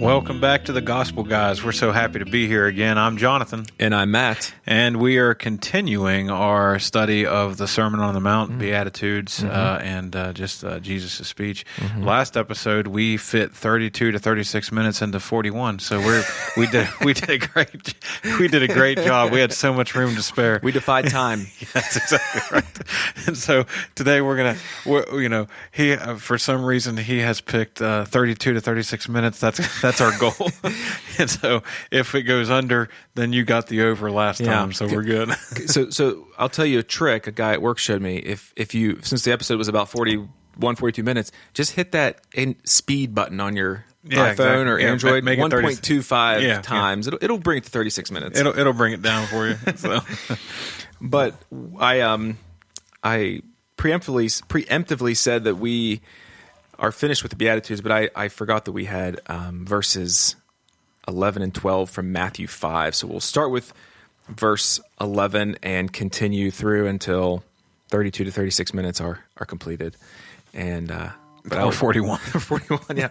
Welcome back to the Gospel Guys. We're so happy to be here again. I'm Jonathan. And I'm Matt. And we are continuing our study of the Sermon on the Mount, Beatitudes, and just Jesus' speech. Last episode, we fit 32 to 36 minutes into 41. So we did a great job. We had so much room to spare. We defied time. That's exactly right. And so today he for some reason he has picked 32 to 36 minutes. That's our goal. And so if it goes under, then you got the over last time, so we're good. So I'll tell you a trick a guy at work showed me. If you, since the episode was about 42 minutes, just hit that speed button on your iPhone or Android, make it 1.25 times. It'll bring it to 36 minutes. It'll bring it down for you. So. But I preemptively said that we are finished with the Beatitudes, but I forgot that we had verses 11 and 12 from Matthew 5. So we'll start with verse 11 and continue through until 32 to 36 minutes are completed. And or 41. 41, yeah.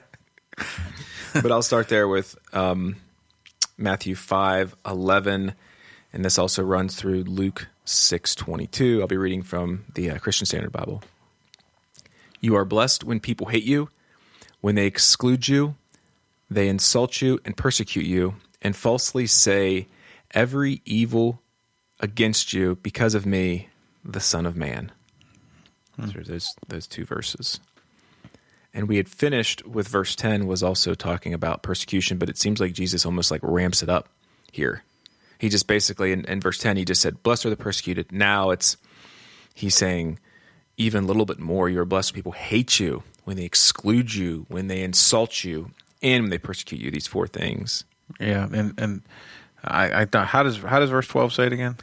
But I'll start there with Matthew 5:11, and this also runs through Luke 6:22. I'll be reading from the Christian Standard Bible. You are blessed when people hate you, when they exclude you, they insult you and persecute you, and falsely say every evil against you because of me, the Son of Man. Those two verses. And we had finished with verse 10, was also talking about persecution, but it seems like Jesus almost like ramps it up here. He just basically, in verse 10, he just said, blessed are the persecuted. Now he's saying even a little bit more, you are blessed when people hate you, when they exclude you, when they insult you, and when they persecute you, these four things. Yeah, and I thought, how does verse 12 say it again?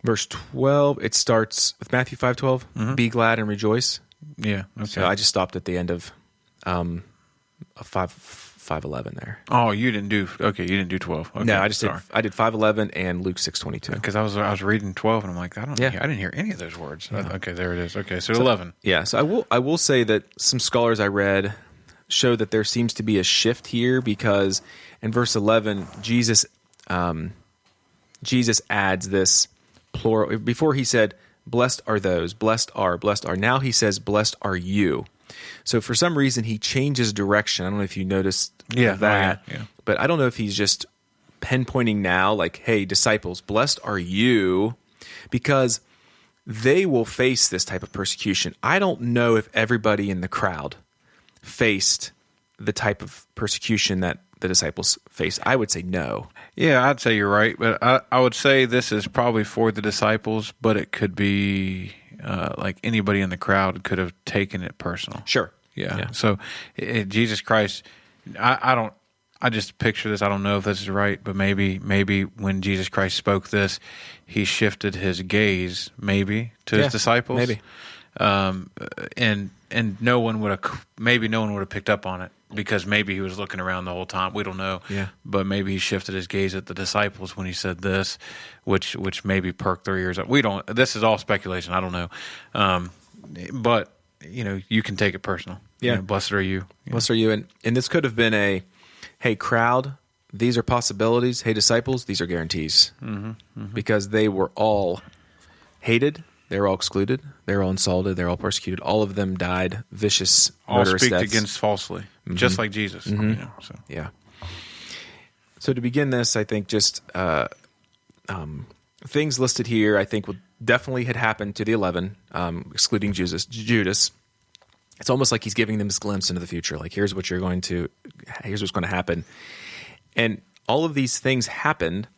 Verse 12, it starts with Matthew 5:12, be glad and rejoice. Yeah, okay. So I just stopped at the end of 5:11 there. Oh, you didn't do 12. Okay, no, I did 5:11 and Luke 6:22. Because I was reading 12 and I'm like, I didn't hear any of those words. Yeah. Okay, there it is. Okay, so 11. Yeah, so I will say that some scholars I read show that there seems to be a shift here, because in verse 11 Jesus adds this plural. Before he said blessed are those, blessed are. Now he says blessed are you. So for some reason he changes direction. I don't know if you noticed that. Yeah. But I don't know if he's just pinpointing now, like, hey, disciples, blessed are you, because they will face this type of persecution. I don't know if everybody in the crowd faced the type of persecution that the disciples faced. I would say no. Yeah, I'd say you're right. But I would say this is probably for the disciples, but it could be like anybody in the crowd could have taken it personal. Sure. Yeah. So Jesus Christ, I just picture this. I don't know if this is right, but maybe when Jesus Christ spoke this, he shifted his gaze maybe to his disciples. Maybe. And no one would have picked up on it, because maybe he was looking around the whole time. We don't know. Yeah. But maybe he shifted his gaze at the disciples when he said this, which maybe perked their ears up. We don't. This is all speculation. I don't know. But you can take it personal. Yeah. Blessed are you. Blessed are you. And this could have been hey, crowd, these are possibilities. Hey, disciples, these are guarantees. Because they were all hated. They were all excluded. They were all insulted. They were all persecuted. All of them died vicious, murderous deaths. All speak against falsely, just like Jesus. So. Yeah. So to begin this, I think just things listed here, I think definitely had happened to the 11, excluding Judas. It's almost like he's giving them this glimpse into the future. Like, here's what's going to happen. And all of these things happened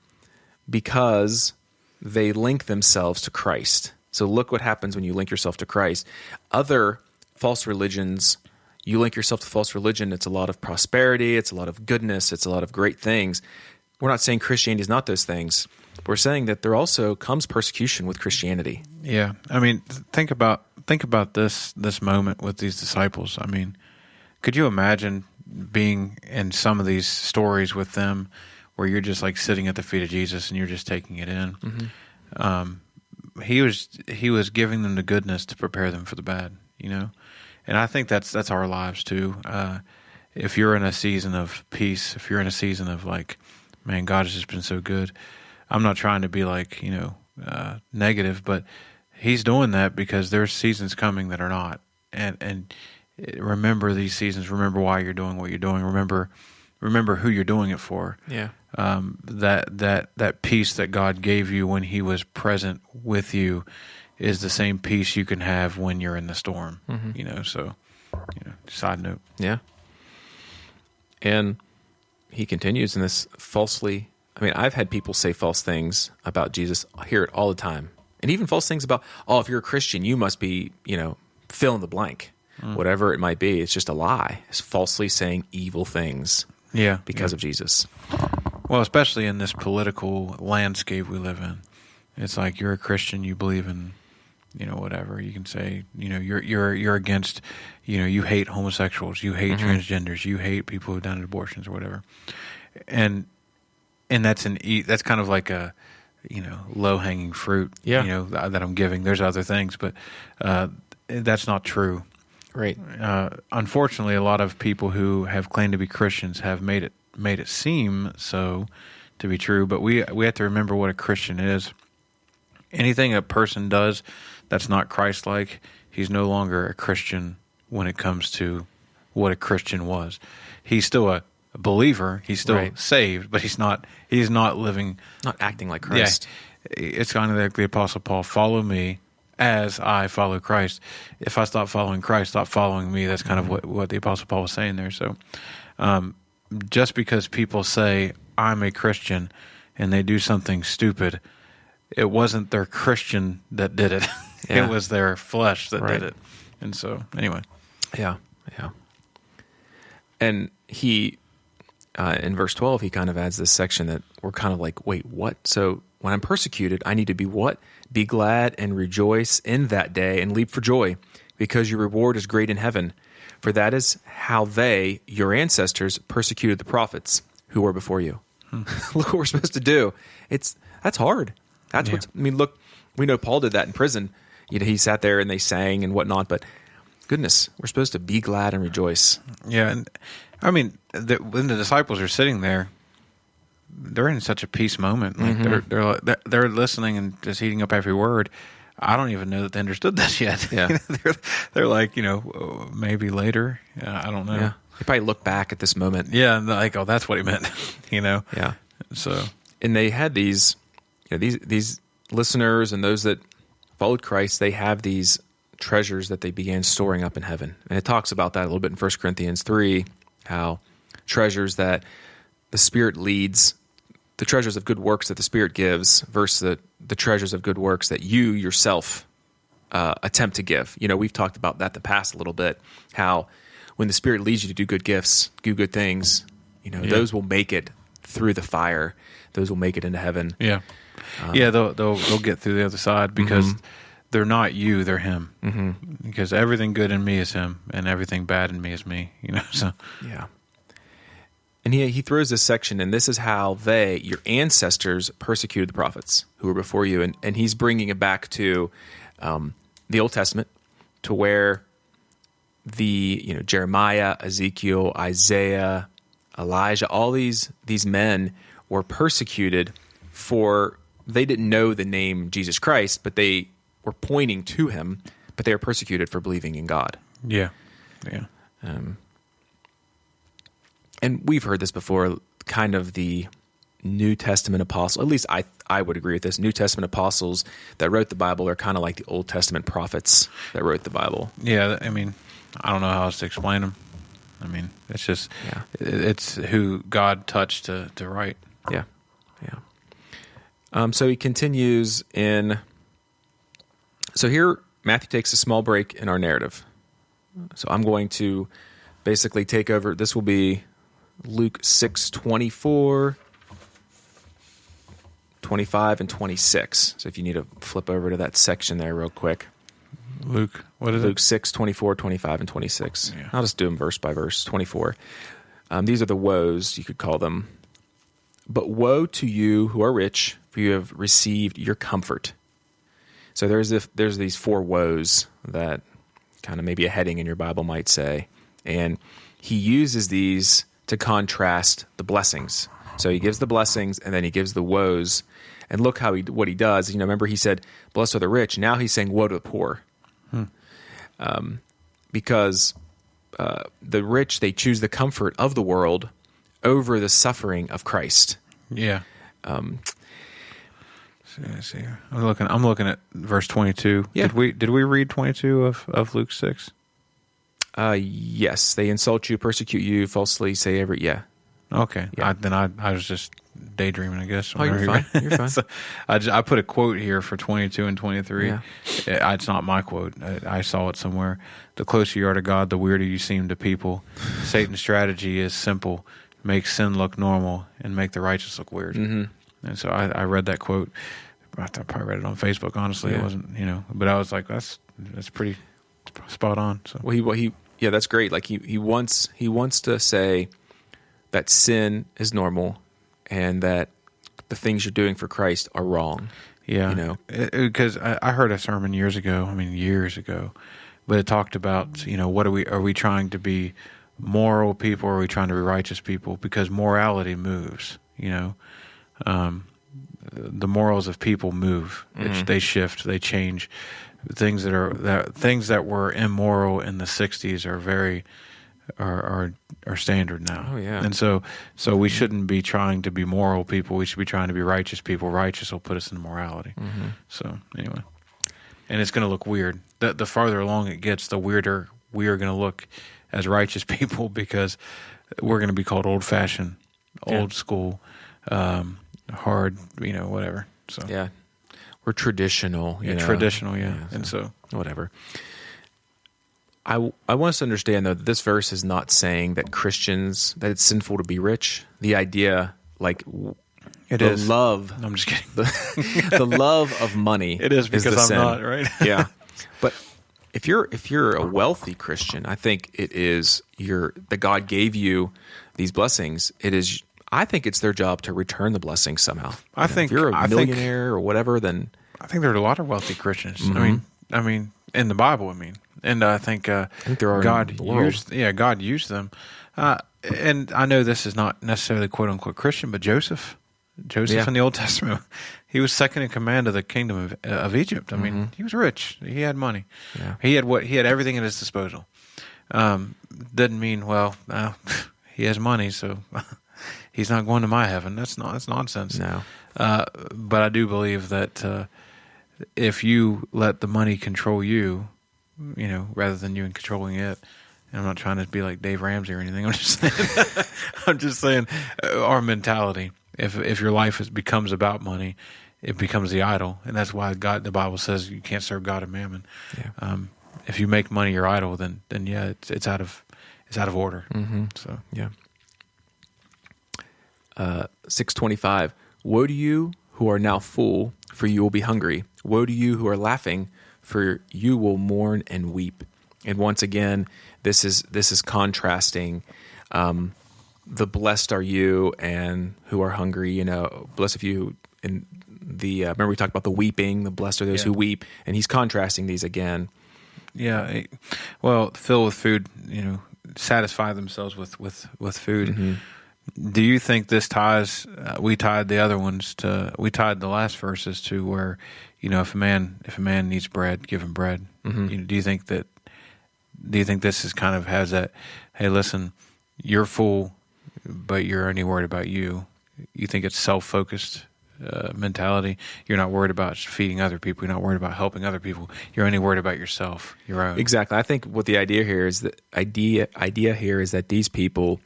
because they link themselves to Christ. So look what happens when you link yourself to Christ. Other false religions, you link yourself to false religion, it's a lot of prosperity, it's a lot of goodness, it's a lot of great things. We're not saying Christianity is not those things. We're saying that there also comes persecution with Christianity. Yeah. I mean, think about this moment with these disciples. I mean, could you imagine being in some of these stories with them where you're just like sitting at the feet of Jesus and you're just taking it in? He was giving them the goodness to prepare them for the bad, and I think that's our lives too. if you're in a season of peace, if you're in a season of like, man, God has just been so good. I'm not trying to be like, negative, but he's doing that because there's seasons coming that are not. And remember these seasons. Remember why you're doing what you're doing. Remember who you're doing it for. Yeah. That peace that God gave you when he was present with you is the same peace you can have when you're in the storm. So, side note. Yeah. And he continues in this falsely. I mean, I've had people say false things about Jesus. I hear it all the time. And even false things about, if you're a Christian, you must be, fill in the blank. Whatever it might be. It's just a lie. It's falsely saying evil things because of Jesus. Well, especially in this political landscape we live in. It's like you're a Christian, you believe in, whatever. You can say, you're against, you hate homosexuals, you hate transgenders, you hate people who've done abortions or whatever. And that's that's kind of like a, low-hanging fruit, that I'm giving. There's other things, but that's not true. Right. Unfortunately, a lot of people who have claimed to be Christians have made it seem so to be true, but we have to remember what a Christian is. Anything a person does that's not Christ-like, he's no longer a Christian when it comes to what a Christian was. He's still a believer, he's still saved, but he's not living... Not acting like Christ. Yeah, it's kind of like the Apostle Paul, follow me as I follow Christ. If I stop following Christ, stop following me. That's kind of what the Apostle Paul was saying there. So just because people say, I'm a Christian, and they do something stupid, it wasn't their Christian that did it. Yeah. It was their flesh that did it. And so, anyway. Yeah. And he, in verse 12, he kind of adds this section that we're kind of like, wait, what? So when I'm persecuted, I need to be what? Be glad and rejoice in that day and leap for joy, because your reward is great in heaven. For that is how they, your ancestors, persecuted the prophets who were before you. Look what we're supposed to do. That's hard. Look, we know Paul did that in prison. He sat there and they sang and whatnot, but goodness, we're supposed to be glad and rejoice. Yeah, and I mean, when the disciples are sitting there, they're in such a peace moment. Like they're listening and just eating up every word. I don't even know that they understood this yet. Yeah. they're like, maybe later. I don't know. Yeah. They probably look back at this moment. Yeah, and they're like, oh, that's what he meant. Yeah. So, and they had these listeners and those that followed Christ. They have these treasures that they began storing up in heaven, and it talks about that a little bit in 1 Corinthians 3. How treasures that the Spirit leads. The treasures of good works that the Spirit gives versus the treasures of good works that you yourself attempt to give. We've talked about that in the past a little bit, how when the Spirit leads you to do good gifts, do good things, those will make it through the fire. Those will make it into heaven. Yeah. They'll get through the other side because they're not you, they're him. Because everything good in me is him, and everything bad in me is me, so. Yeah. And he throws this section, and this is how your ancestors, persecuted the prophets who were before you. And he's bringing it back to the Old Testament, to where Jeremiah, Ezekiel, Isaiah, Elijah, all these men were persecuted they didn't know the name Jesus Christ, but they were pointing to him, but they were persecuted for believing in God. Yeah. And we've heard this before, kind of the New Testament apostles, at least I would agree with this, New Testament apostles that wrote the Bible are kind of like the Old Testament prophets that wrote the Bible. Yeah, I mean, I don't know how else to explain them. I mean, it's just, it's who God touched to write. Yeah. So he continues so here Matthew takes a small break in our narrative. So I'm going to basically take over. This will be Luke 6:24, 25, and 26. So if you need to flip over to that section there real quick. Luke, what is Luke 6:24, 25, and 26. Yeah. I'll just do them verse by verse. 24. These are the woes, you could call them. But woe to you who are rich, for you have received your comfort. So there's these four woes that kind of maybe a heading in your Bible might say. And he uses these to contrast the blessings. So he gives the blessings and then he gives the woes. And look what he does. Remember he said, blessed are the rich. Now he's saying, woe to the poor. Because the rich, they choose the comfort of the world over the suffering of Christ. Yeah. Let's see. I'm looking at verse 22. Yeah. Did we read 22 of Luke 6? Yes, they insult you, persecute you, falsely say Okay. Yeah. I was just daydreaming, I guess. Oh, you're fine. You're fine. So I put a quote here for 22 and 23. Yeah. It's not my quote. I saw it somewhere. The closer you are to God, the weirder you seem to people. Satan's strategy is simple: make sin look normal and make the righteous look weird. Mm-hmm. And so I read that quote. I probably read it on Facebook. Honestly, Yeah. It wasn't, but I was like, that's pretty spot on. So Well, that's great. Like he wants to say that sin is normal and that the things you're doing for Christ are wrong. yeah, because I heard a sermon years ago. But it talked about what are we trying to be moral people, or are we trying to be righteous people? Because morality moves. The morals of people move. They shift. They change. Things that were immoral in the 60s are standard now. Oh, yeah. And so we shouldn't be trying to be moral people. We should be trying to be righteous people. Righteous will put us in morality. Mm-hmm. So anyway, and it's going to look weird. The farther along it gets, the weirder we are going to look as righteous people, because we're going to be called old-fashioned, old school, hard, whatever. So Yeah. We're traditional. traditional, yeah. Yeah, And so whatever. I want us to understand, though, that this verse is not saying that that it's sinful to be rich. The idea, like it the is. love, I'm just kidding. the love of money. It is, because the I'm sin. not, right? Yeah. But if you're a wealthy Christian, I think it is that God gave you these blessings. I think it's their job to return the blessings somehow. If you're a millionaire or whatever, then I think there are a lot of wealthy Christians. Mm-hmm. I mean, in the Bible, and I think there are God in the world. God used them. And I know this is not necessarily quote unquote Christian, but Joseph Yeah. in the Old Testament, he was second in command of the kingdom of Egypt. I mean, he was rich. He had money. Yeah. He had everything at his disposal. Doesn't mean he has money, so he's not going to my heaven. That's nonsense. No. But I do believe that if you let the money control you, rather than you controlling it, and I'm not trying to be like Dave Ramsey or anything. I'm just saying, our mentality. If your life becomes about money, it becomes the idol, and that's why the Bible says you can't serve God and mammon. Yeah. If you make money your idol, then yeah, it's out of order. Mm-hmm. So Yeah. 6:25. Woe to you who are now full, for you will be hungry. Woe to you who are laughing, for you will mourn and weep. And once again, this is contrasting. The blessed are you and who are hungry. Blessed are you. And remember we talked about the weeping. The blessed are those who weep, and he's contrasting these again. yeah, well, fill with food. Satisfy themselves with food. Mm-hmm. Do you think this ties? We tied the other ones to. We tied the last verses to where, if a man needs bread, give him bread. Mm-hmm. Do you think this is kind of has that? Hey, listen, you're full, but you're only worried about you. You think it's self-focused mentality. You're not worried about feeding other people. You're not worried about helping other people. You're only worried about yourself, your own. Exactly. I think what the idea here is that these people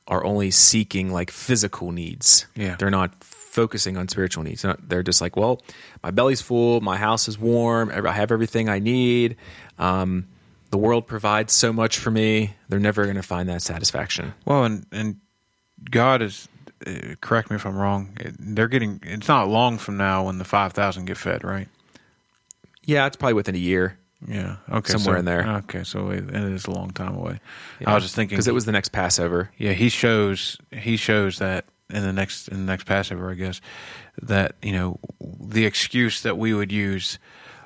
are only seeking like physical needs. Yeah. They're not focusing on spiritual needs. They're just like, well, my belly's full, my house is warm, I have everything I need. The world provides so much for me. They're never going to find that satisfaction. Well, and God is. Correct me if I'm wrong. It's not long from now when the 5,000 get fed, right? Yeah, it's probably within a year. Yeah. Okay. Somewhere in there. Okay. So it is a long time away. Yeah. I was just thinking because it was the next Passover. Yeah. He shows that in the next Passover, I guess, that the excuse that we would use.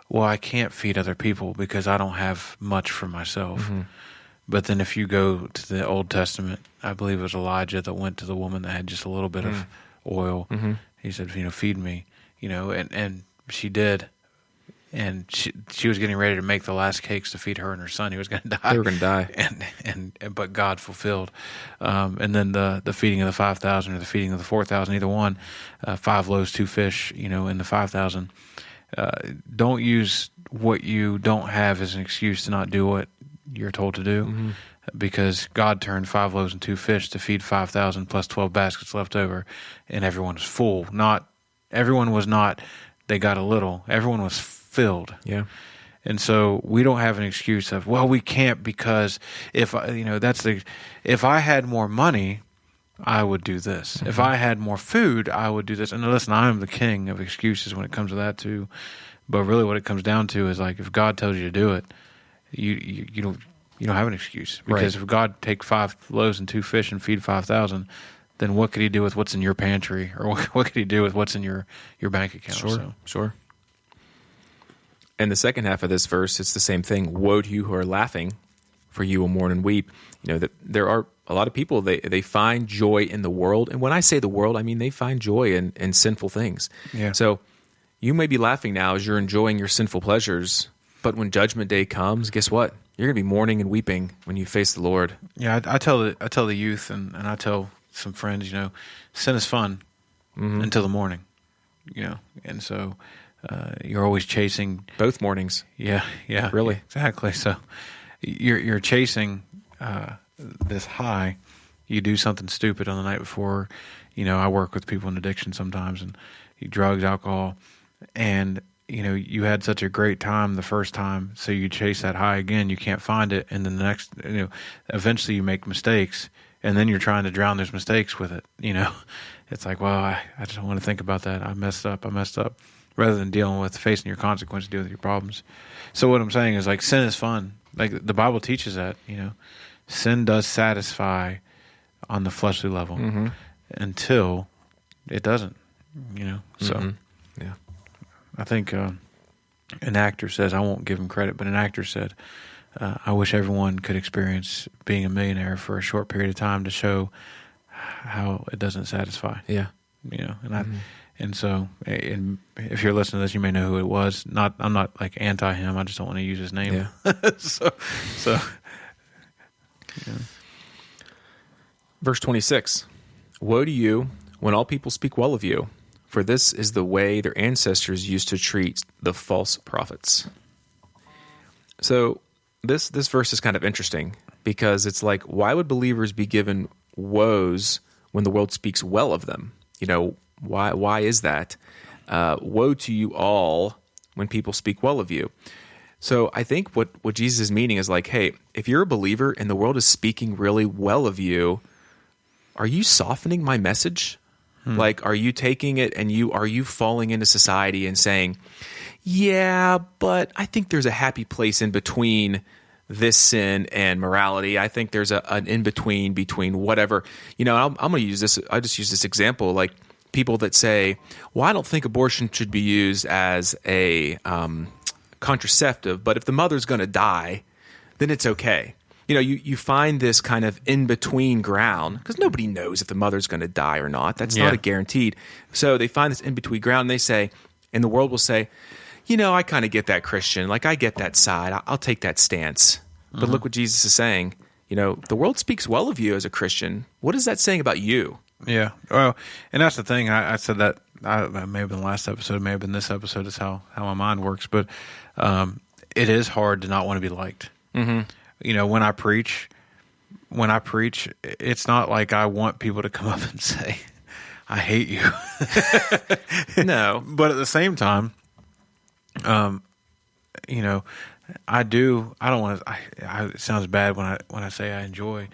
Well, I can't feed other people because I don't have much for myself. But then if you go to the Old Testament, I believe it was Elijah that went to the woman that had just a little bit of oil. Mm-hmm. He said, feed me, and she did. And she was getting ready to make the last cakes to feed her and her son. He was going to die. They were going to die. But God fulfilled. And then the feeding of the 5,000 or the feeding of the 4,000, either one, 5 loaves, 2 fish, in the 5,000. Don't use what you don't have as an excuse to not do what you're told to do, because God turned 5 loaves and 2 fish to feed 5,000 plus 12 baskets left over, and everyone was full. Everyone was not, they got a little. Everyone was filled. Yeah. And so we don't have an excuse of, well, we can't because if I had more money, I would do this. If I had more food, I would do this. And listen, I am the king of excuses when it comes to that too. But really what it comes down to is, like, if God tells you to do it, you don't have an excuse. Because if God take 5 loaves and 2 fish and feed 5,000, then what could he do with what's in your pantry, or what could he do with what's in your bank account? Sure. And the second half of this verse, it's the same thing. Woe to you who are laughing, for you will mourn and weep. That there are a lot of people, they find joy in the world. And when I say the world, I mean they find joy in sinful things. Yeah. So you may be laughing now as you're enjoying your sinful pleasures, but when Judgment Day comes, guess what? You're going to be mourning and weeping when you face the Lord. Yeah, I tell the youth and I tell some friends, sin is fun until the morning, and so you're always chasing both mornings. Yeah, really, exactly. So you're chasing this high. You do something stupid on the night before. I work with people in addiction sometimes, and drugs, alcohol, and you had such a great time the first time, so you chase that high again. You can't find it, and then the next, eventually you make mistakes, and then you're trying to drown those mistakes with it. It's like, well, I just don't want to think about that. I messed up, rather than dealing with facing your consequences, dealing with your problems. So what I'm saying is, like, sin is fun. Like the Bible teaches that, sin does satisfy on the fleshly level until it doesn't. So yeah. I think an actor says, I won't give him credit, but an actor said, I wish everyone could experience being a millionaire for a short period of time to show how it doesn't satisfy. Yeah. And so if you're listening to this, you may know who it was. I'm not like anti him. I just don't want to use his name. Yeah. so yeah. Verse 26, woe to you when all people speak well of you, for this is the way their ancestors used to treat the false prophets. So this verse is kind of interesting, because it's like, why would believers be given woes when the world speaks well of them? Why is that? Woe to you all when people speak well of you. So I think what Jesus is meaning is like, hey, if you're a believer and the world is speaking really well of you, are you softening my message? Like, are you taking it and are you falling into society and saying, yeah, but I think there's a happy place in between this sin and morality. I think there's an in-between between whatever. I'm going to use this. I just use this example, like people that say, well, I don't think abortion should be used as a contraceptive, but if the mother's going to die, then it's okay. You find this kind of in-between ground, because nobody knows if the mother's going to die or not. That's not a guaranteed. So they find this in-between ground, and they say, and the world will say, I kind of get that, Christian. Like, I get that side. I'll take that stance. But look what Jesus is saying. The world speaks well of you as a Christian. What is that saying about you? Yeah. Well, and that's the thing. I said that, that may have been the last episode, may have been this episode, is how my mind works. But it is hard to not want to be liked. Mm-hmm. When I preach, it's not like I want people to come up and say, I hate you. No. But at the same time, I do. I don't want to. It sounds bad when I say I enjoy.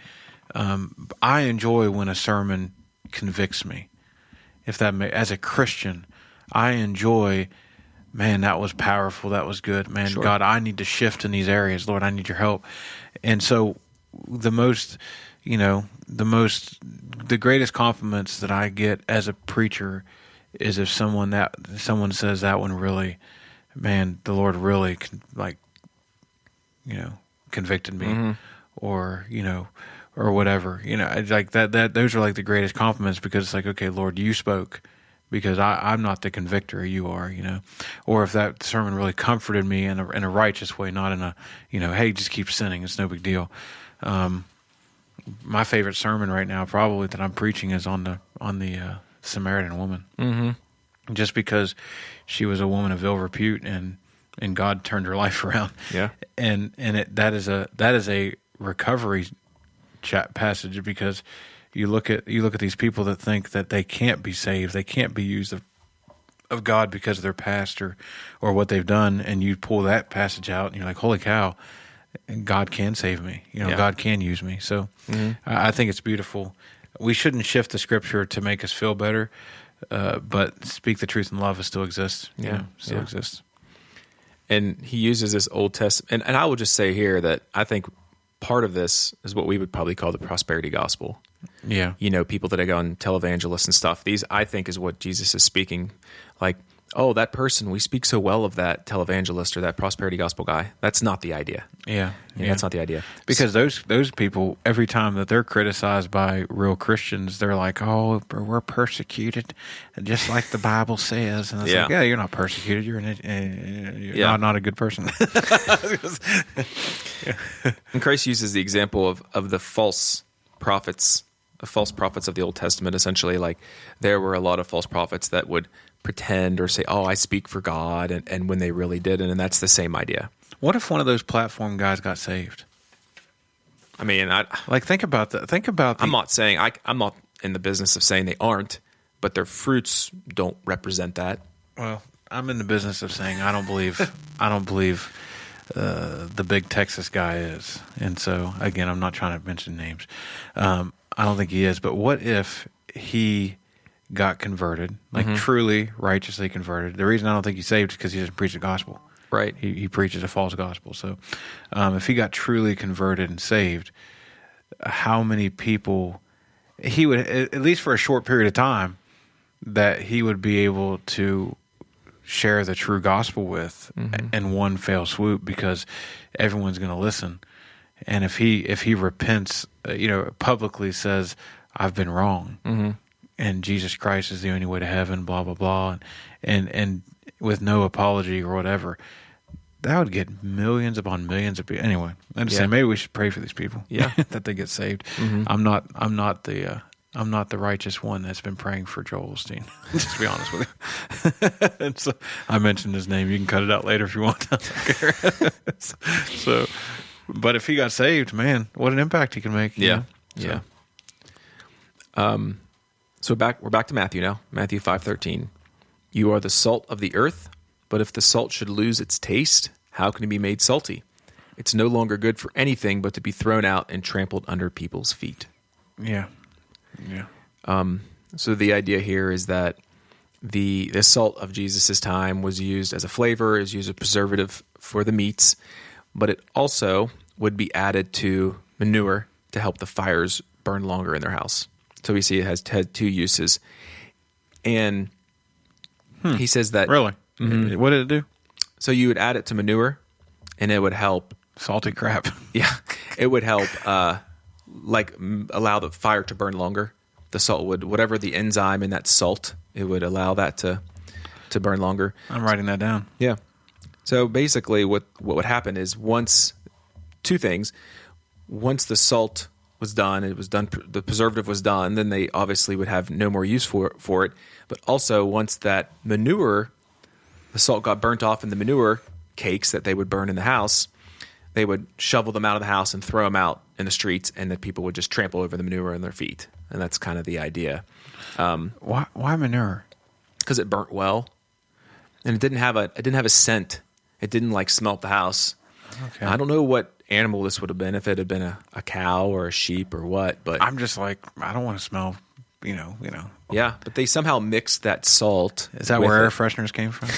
I enjoy when a sermon convicts me. As a Christian, I enjoy. Man, that was powerful. That was good. Man, sure. God, I need to shift in these areas. Lord, I need your help. And so, the greatest compliments that I get as a preacher is if someone says that one really, man, the Lord really convicted me, or or whatever. It's like that. Those are like the greatest compliments, because it's like, okay, Lord, you spoke, because I'm not the convictor, you are. Or if that sermon really comforted me in a righteous way, not in a hey, just keep sinning, it's no big deal. My favorite sermon right now, probably, that I'm preaching, is on the Samaritan woman. Mm-hmm. Just because she was a woman of ill repute, and God turned her life around. Yeah, and that is a recovery passage, because you look at these people that think that they can't be saved, they can't be used of God because of their past or what they've done, and you pull that passage out, and you're like, holy cow, God can save me. God can use me. So I think it's beautiful. We shouldn't shift the scripture to make us feel better, but speak the truth in love still exists. Still exists. And he uses this Old Testament, and I will just say here that I think part of this is what we would probably call the prosperity gospel. Yeah. People that go on televangelists and stuff. These, I think, is what Jesus is speaking. Like, oh, that person, we speak so well of that televangelist or that prosperity gospel guy. That's not the idea. Yeah. That's not the idea. Because those people, every time that they're criticized by real Christians, they're like, oh, we're persecuted, just like the Bible says. And it's like, yeah, you're not persecuted. You're not a good person. And Christ uses the example of the false prophets of the Old Testament. Essentially, like, there were a lot of false prophets that would pretend or say, oh, I speak for God, and when they really didn't, and that's the same idea. What if one of those platform guys got saved? I mean, think about that. I'm not saying I'm not in the business of saying they aren't, but their fruits don't represent that. Well, I'm in the business of saying I don't believe the big Texas guy is, and so again, I'm not trying to mention names. I don't think he is, but what if he got converted, like truly righteously converted? The reason I don't think he's saved is because he doesn't preach the gospel. Right. He preaches a false gospel. So if he got truly converted and saved, how many people he would, at least for a short period of time, that he would be able to share the true gospel with in one fell swoop, because everyone's going to listen. And if he repents, publicly says, I've been wrong, and Jesus Christ is the only way to heaven, blah, blah, blah, and with no apology or whatever, that would get millions upon millions of people. Anyway, I'm just saying, maybe we should pray for these people, that they get saved. I'm not the righteous one that's been praying for Joel Osteen. Just to be honest with you. And so I mentioned his name. You can cut it out later if you want. I don't care. So, but if he got saved, man, what an impact he can make. Yeah. So we're back to Matthew now. Matthew 5:13. You are the salt of the earth, but if the salt should lose its taste, how can it be made salty? It's no longer good for anything but to be thrown out and trampled under people's feet. Yeah. So the idea here is that the salt of Jesus' time was used as a flavor, is used as a preservative for the meats, but it also would be added to manure to help the fires burn longer in their house. So we see it has had two uses. And he says that... Really? What did it do? So you would add it to manure, and it would help... Salty crap. Yeah. It would help allow the fire to burn longer. The salt would... Whatever the enzyme in that salt, it would allow that to burn longer. I'm writing that down. Yeah. So basically what would happen is two things. Once the salt was done, the preservative was done, then they obviously would have no more use for it. But also once that manure, the salt got burnt off in the manure cakes that they would burn in the house, they would shovel them out of the house and throw them out in the streets, and then people would just trample over the manure on their feet. And that's kind of the idea. Why manure? Because it burnt well, and it didn't have a scent. It didn't smelt the house. Okay. I don't know what animal this would have been, if it had been a cow or a sheep or what, but I'm just like, I don't want to smell, Yeah, but they somehow mixed that salt. Is that where air fresheners came from?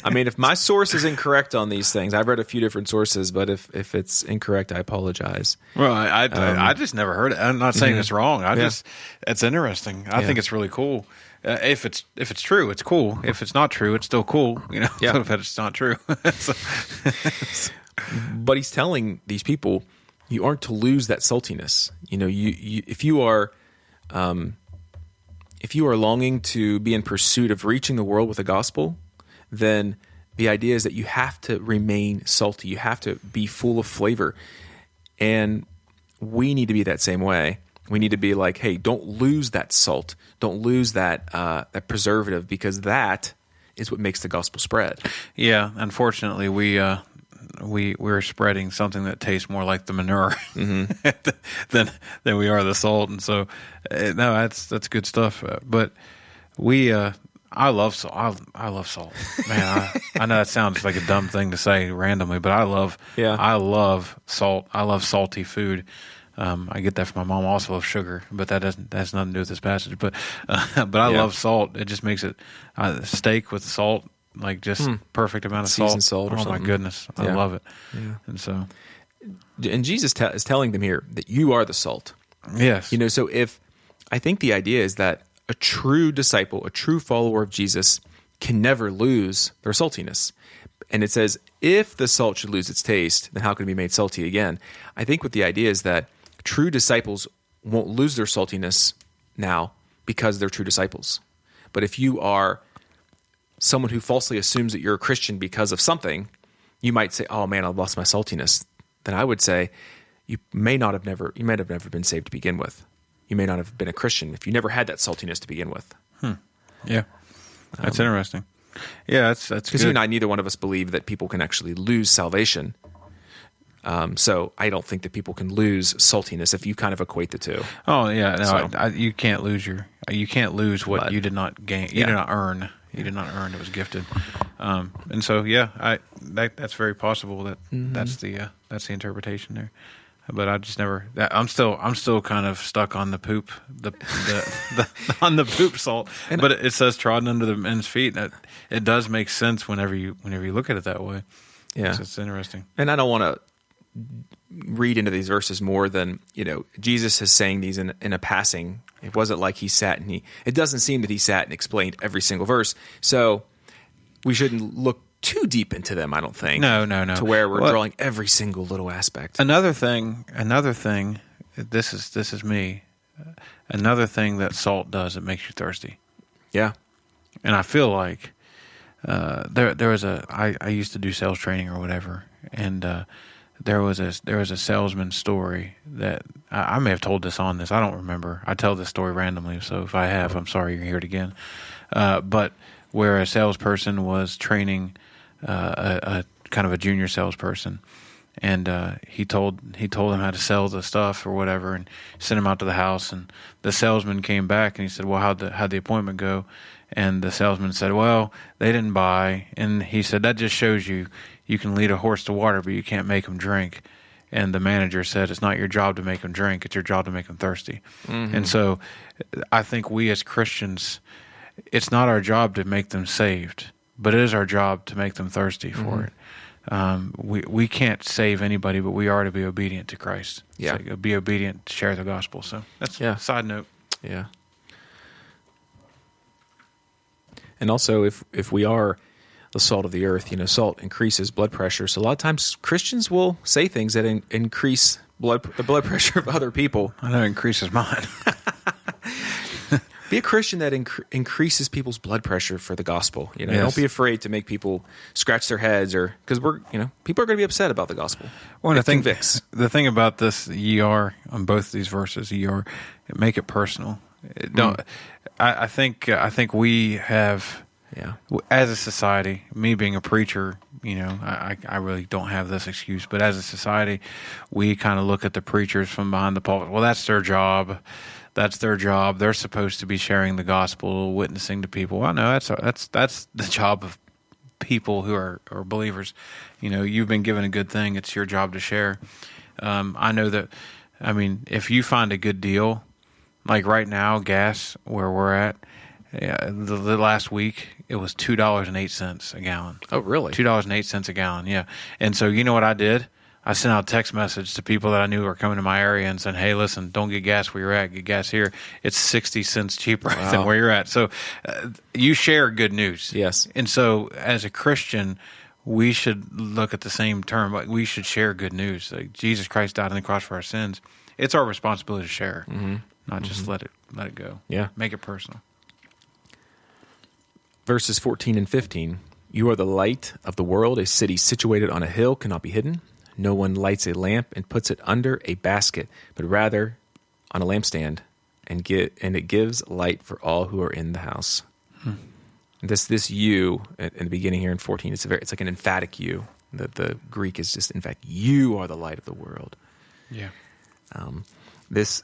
I mean, if my source is incorrect on these things, I've read a few different sources, but if it's incorrect, I apologize. Well, I just never heard it. I'm not saying it's wrong. It's interesting. I think it's really cool. If it's true, it's cool. If it's not true, it's still cool. But it's not true. But he's telling these people, you aren't to lose that saltiness. If you are longing to be in pursuit of reaching the world with the gospel, then the idea is that you have to remain salty. You have to be full of flavor. And we need to be that same way. We need to be like, hey, don't lose that salt. Don't lose that preservative, because that is what makes the gospel spread. Yeah, unfortunately, we're spreading something that tastes more like the manure than we are the salt, and so no, that's good stuff. But I love salt. I love salt, man. I know that sounds like a dumb thing to say randomly, but I love salt. I love salty food. I get that from my mom. I also love sugar, but that has nothing to do with this passage. But I love salt. It just makes it steak with salt, like just perfect amount of seasoned salt. Or oh something. My goodness, I love it. Yeah. And so, and Jesus is telling them here that you are the salt. Yes, So I think the idea is that a true disciple, a true follower of Jesus, can never lose their saltiness. And it says, if the salt should lose its taste, then how can it be made salty again? I think what the idea is that true disciples won't lose their saltiness now because they're true disciples. But if you are someone who falsely assumes that you're a Christian because of something, you might say, oh man, I've lost my saltiness. Then I would say, you might have never been saved to begin with. You may not have been a Christian if you never had that saltiness to begin with. Yeah, that's interesting. Yeah, that's because you and I, neither one of us believe that people can actually lose salvation. So I don't think that people can lose saltiness if you kind of equate the two. Oh yeah, no, you can't lose what you did not gain. You did not earn. You did not earn. It was gifted. And so that's very possible that that's the interpretation there. But I just never. I'm still kind of stuck on the poop, on the poop salt. But it says trodden under the men's feet. It does make sense whenever you look at it that way. Yeah, so it's interesting. And I don't want to read into these verses more than Jesus is saying these in a passing. It wasn't like he sat and it doesn't seem that he sat and explained every single verse. So we shouldn't look too deep into them, I don't think. No. To where we're drawing every single little aspect. Another thing. This is me. Another thing that salt does, it makes you thirsty. Yeah, and I feel like there was I used to do sales training or whatever, and there was a salesman story that I may have told this on this. I don't remember. I tell this story randomly, so if I have, I'm sorry you're here again. But where a salesperson was training a kind of a junior salesperson, and he told him how to sell the stuff or whatever, and sent him out to the house. And the salesman came back and he said, "Well, how'd the appointment go?" And the salesman said, "Well, they didn't buy." And he said, "That just shows you can lead a horse to water, but you can't make him drink." And the manager said, "It's not your job to make them drink; it's your job to make them thirsty." Mm-hmm. And so, I think we as Christians, it's not our job to make them saved, but it is our job to make them thirsty for it. We can't save anybody, but we are to be obedient to Christ. Yeah, so be obedient to share the gospel. So that's a side note. Yeah. And also, if we are the salt of the earth, salt increases blood pressure. So a lot of times Christians will say things that increase the blood pressure of other people. I know it increases mine. Be a Christian that increases people's blood pressure for the gospel. Yes. Don't be afraid to make people scratch their heads, or because people are going to be upset about the gospel. Well, it convicts. The thing about this, ye are on both these verses, ye are, make it personal. I think we have, as a society, me being a preacher, I really don't have this excuse, but as a society, we kind of look at the preachers from behind the pulpit. Well, that's their job. That's their job. They're supposed to be sharing the gospel, witnessing to people. Well, no, that's the job of people who are believers. You've been given a good thing. It's your job to share. I know that. I mean, if you find a good deal, like right now, gas where we're at, the last week it was $2.08 a gallon. Oh, really? $2.08 a gallon. Yeah. And so you know what I did? I sent out a text message to people that I knew were coming to my area and said, "Hey, listen, don't get gas where you're at. Get gas here. It's 60 cents cheaper than where you're at." So you share good news. Yes. And so as a Christian, we should look at the same term. Like, we should share good news. Like, Jesus Christ died on the cross for our sins. It's our responsibility to share, not just let it go. Yeah. Make it personal. Verses 14 and 15. You are the light of the world. A city situated on a hill cannot be hidden. No one lights a lamp and puts it under a basket, but rather on a lampstand, and it gives light for all who are in the house. This you in the beginning here in 14, it's like an emphatic you. The Greek is just, in fact, you are the light of the world. Yeah. This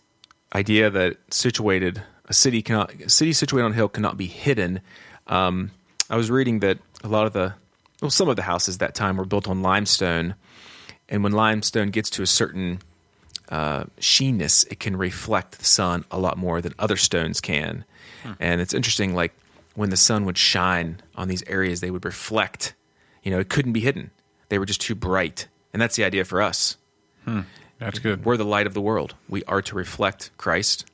idea that a city situated on a hill cannot be hidden. I was reading that some of the houses that time were built on limestone, and when limestone gets to a certain sheenness, it can reflect the sun a lot more than other stones can. And it's interesting, like when the sun would shine on these areas, they would reflect. It couldn't be hidden. They were just too bright. And that's the idea for us. That's good. We're the light of the world. We are to reflect Christ.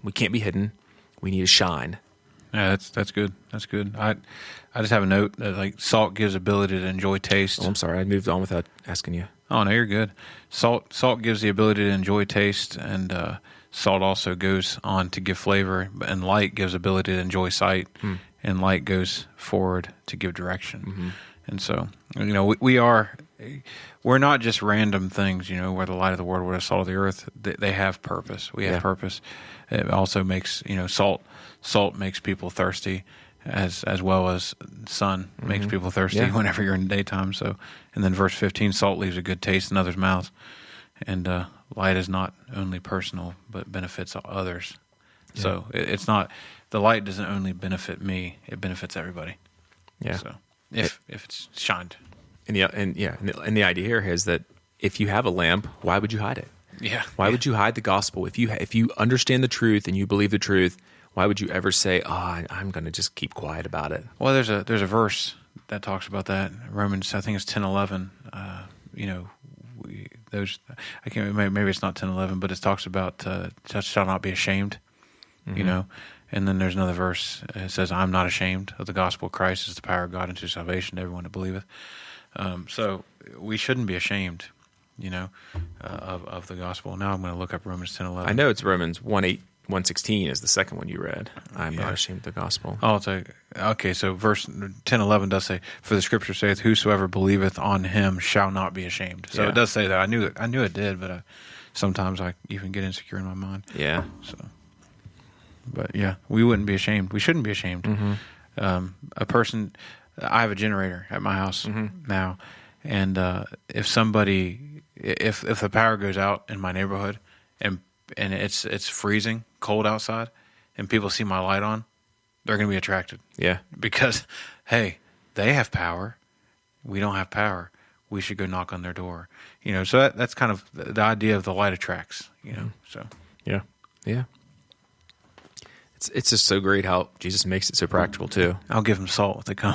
We can't be hidden. We need to shine. Yeah, that's good. That's good. I just have a note that, like, salt gives ability to enjoy taste. Oh, I'm sorry. I moved on without asking you. Oh, no, you're good. Salt gives the ability to enjoy taste, and salt also goes on to give flavor, and light gives ability to enjoy sight, and light goes forward to give direction. And so, we're not just random things. We're the light of the world, we're the salt of the earth. They have purpose. We have purpose. It also makes, salt makes people thirsty, as well as sun makes people thirsty whenever you're in the daytime. So, and then verse 15, salt leaves a good taste in others' mouths, and light is not only personal but benefits others. Yeah. So it's not, the light doesn't only benefit me; it benefits everybody. Yeah. So if it's shined, and the idea here is that if you have a lamp, why would you hide it? Yeah. Why would you hide the gospel? If you understand the truth and you believe the truth, why would you ever say, I'm going to just keep quiet about it? Well, there's a verse that talks about that. Romans, I think it's 10:11. I can't. Maybe it's not 10:11, but it talks about shall not be ashamed. And then there's another verse. It says, "I'm not ashamed of the gospel of Christ. Is the power of God unto salvation to everyone that believeth." So we shouldn't be ashamed, of the gospel. Now I'm going to look up Romans 10:11. I know it's Romans 1:16 is the second one you read. I'm not ashamed of the gospel. Oh, okay. So verse 10:11 does say, "For the scripture saith, whosoever believeth on him shall not be ashamed." So it does say that. I knew it did, but sometimes I even get insecure in my mind. Yeah. So, but yeah, we wouldn't be ashamed. We shouldn't be ashamed. I have a generator at my house now, and if the power goes out in my neighborhood and it's freezing cold outside, and people see my light on, they're going to be attracted. Yeah, because hey, they have power, we don't have power. We should go knock on their door. So that's kind of the idea of the light attracts. So yeah. It's just so great how Jesus makes it so practical too. I'll give them salt if they come.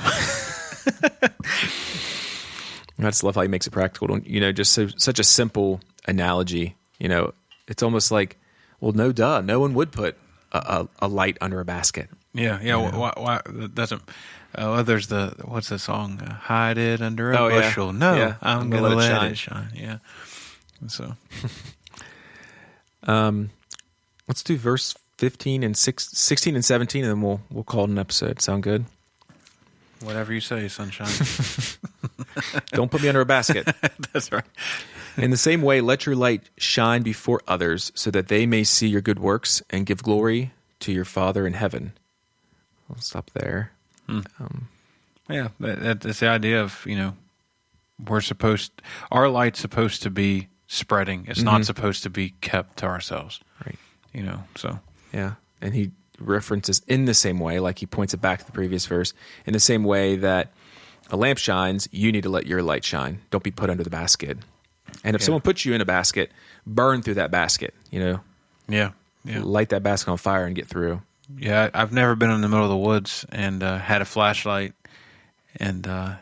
I just love how he makes it practical. Just such a simple analogy. It's almost like, well, no one would put a light under a basket. Yeah. Why that doesn't? There's what's the song? Hide it under a bushel. Yeah. No, yeah. I'm gonna let it shine. Yeah. So, let's do verse 15 and 16 and 17, and then we'll call it an episode. Sound good? Whatever you say, sunshine. Don't put me under a basket. That's right. In the same way, let your light shine before others, so that they may see your good works and give glory to your Father in heaven. I'll stop there. That's the idea of our light's supposed to be spreading. It's not supposed to be kept to ourselves. Right. So. Yeah. And he references in the same way, like he points it back to the previous verse, in the same way that a lamp shines, you need to let your light shine. Don't be put under the basket. And if someone puts you in a basket, burn through that basket, Yeah. Light that basket on fire and get through. Yeah, I've never been in the middle of the woods and had a flashlight, and a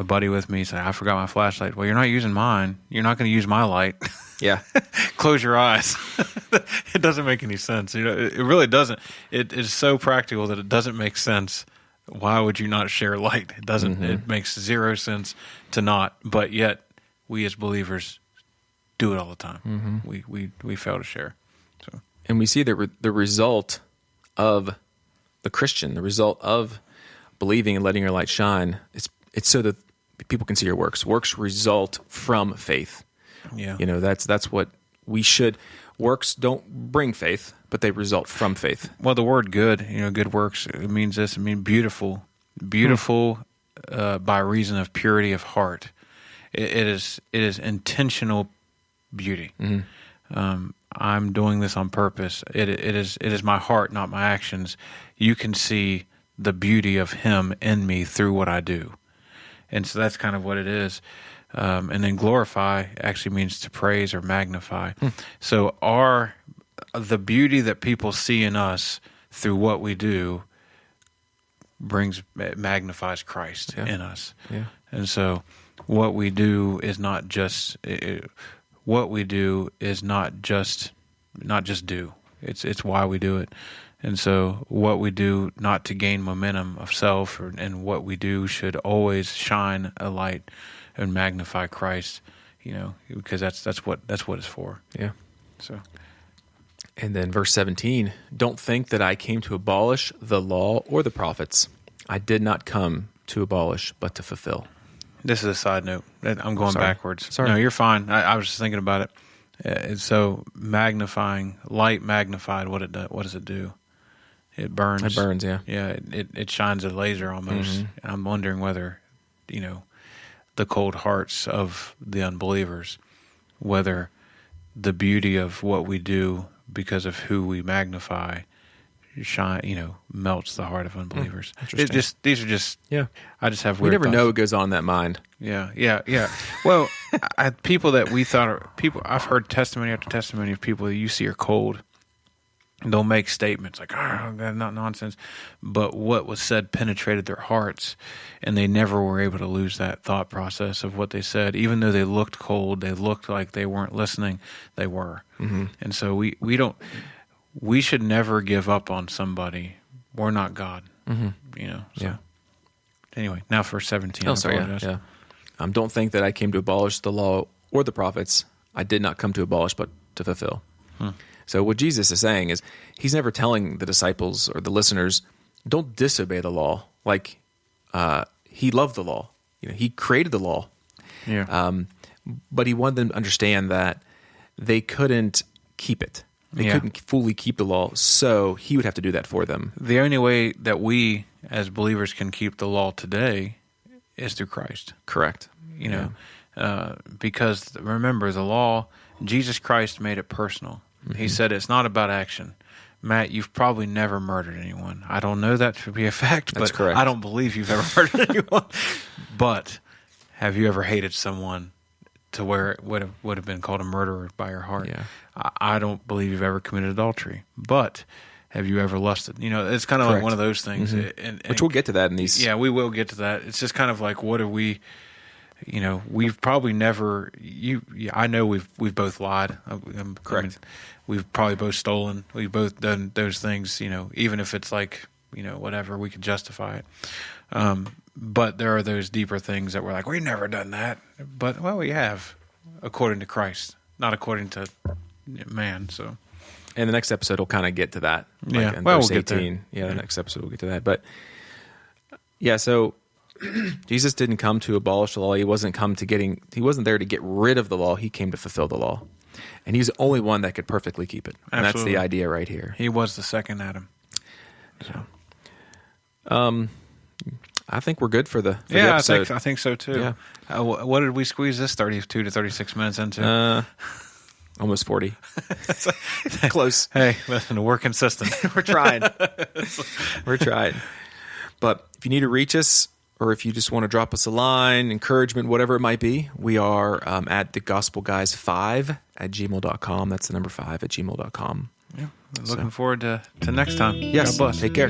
buddy with me said, "I forgot my flashlight." Well, you're not using mine. You're not going to use my light. Yeah. Close your eyes. It doesn't make any sense. It really doesn't. It is so practical that it doesn't make sense Why would you not share light? It doesn't. It makes zero sense to not. But yet, we as believers do it all the time. We fail to share. So, and we see the result of the Christian, the result of believing and letting your light shine. It's so that people can see your works. Works result from faith. yeah, That's what we should. Works don't bring faith, but they result from faith. Well, the word "good," good works. It means this. It means beautiful, by reason of purity of heart. It is intentional beauty. I'm doing this on purpose. It is my heart, not my actions. You can see the beauty of Him in me through what I do, and so that's kind of what it is. And then glorify actually means to praise or magnify. So the beauty that people see in us through what we do magnifies Christ in us. Yeah. And so what we do is not just do. It's why we do it. And so what we do not to gain momentum of self, and what we do should always shine a light and magnify Christ, because that's what it's for. Yeah. So, and then verse 17, don't think that I came to abolish the law or the prophets. I did not come to abolish, but to fulfill. this is a side note. I'm going backwards. Sorry. No, you're fine. I was just thinking about it. So magnifying, light magnified, what does it do? It burns. It burns, yeah. Yeah, it shines a laser almost. And I'm wondering whether, the cold hearts of the unbelievers, whether the beauty of what we do because of who we magnify melts the heart of unbelievers. These are just I just have weird We never thoughts. know what goes on in that mind. Yeah. Well, people that we thought are people. I've heard testimony after testimony of people that you see are cold. They'll make statements like, "Oh, that's not nonsense," but what was said penetrated their hearts, and they never were able to lose that thought process of what they said. Even though they looked cold, they looked like they weren't listening. They were, and so we should never give up on somebody. We're not God, So. Anyway, now for 17. Oh, sorry. Yeah. Don't think that I came to abolish the law or the prophets. I did not come to abolish, but to fulfill. So what Jesus is saying is he's never telling the disciples or the listeners, don't disobey the law. Like he loved the law. He created the law. Yeah. But he wanted them to understand that they couldn't keep it. They couldn't fully keep the law, so he would have to do that for them. The only way that we as believers can keep the law today is through Christ. Correct. Because remember, the law, Jesus Christ made it personal. He said it's not about action. Matt, you've probably never murdered anyone. I don't know that to be a fact, That's but correct. I don't believe you've ever murdered anyone. But have you ever hated someone to where it would have been called a murderer by your heart? Yeah. I don't believe you've ever committed adultery. But have you ever lusted? It's kind of like Correct. one of those things. And Which we'll get to that in these. Yeah, we will get to that. It's just kind of like, what are we? We've probably never. I know we've both lied. Correct. We've probably both stolen. We've both done those things. Even if it's like whatever, we could justify it. But there are those deeper things that we're like, we've never done that. But we have, according to Christ, not according to man. So. And the next episode will kind of get to that. Yeah. In Well, verse we'll get 18. there. The next episode will get to that. But so Jesus didn't come to abolish the law. He wasn't there to get rid of the law. He came to fulfill the law. And he's the only one that could perfectly keep it. And that's Absolutely. the idea right here. He was the second Adam. So. I think we're good for the episode. I think so too. Yeah. What did we squeeze this 32 to 36 minutes into? Almost 40. Close. Hey, listen, we're consistent. We're trying. We're trying. But if you need to reach us, or if you just want to drop us a line, encouragement, whatever it might be, we are at thegospelguys5@gmail.com. That's the number 5 at gmail.com. Yeah. Looking forward to next time. Yes. God bless. Take care.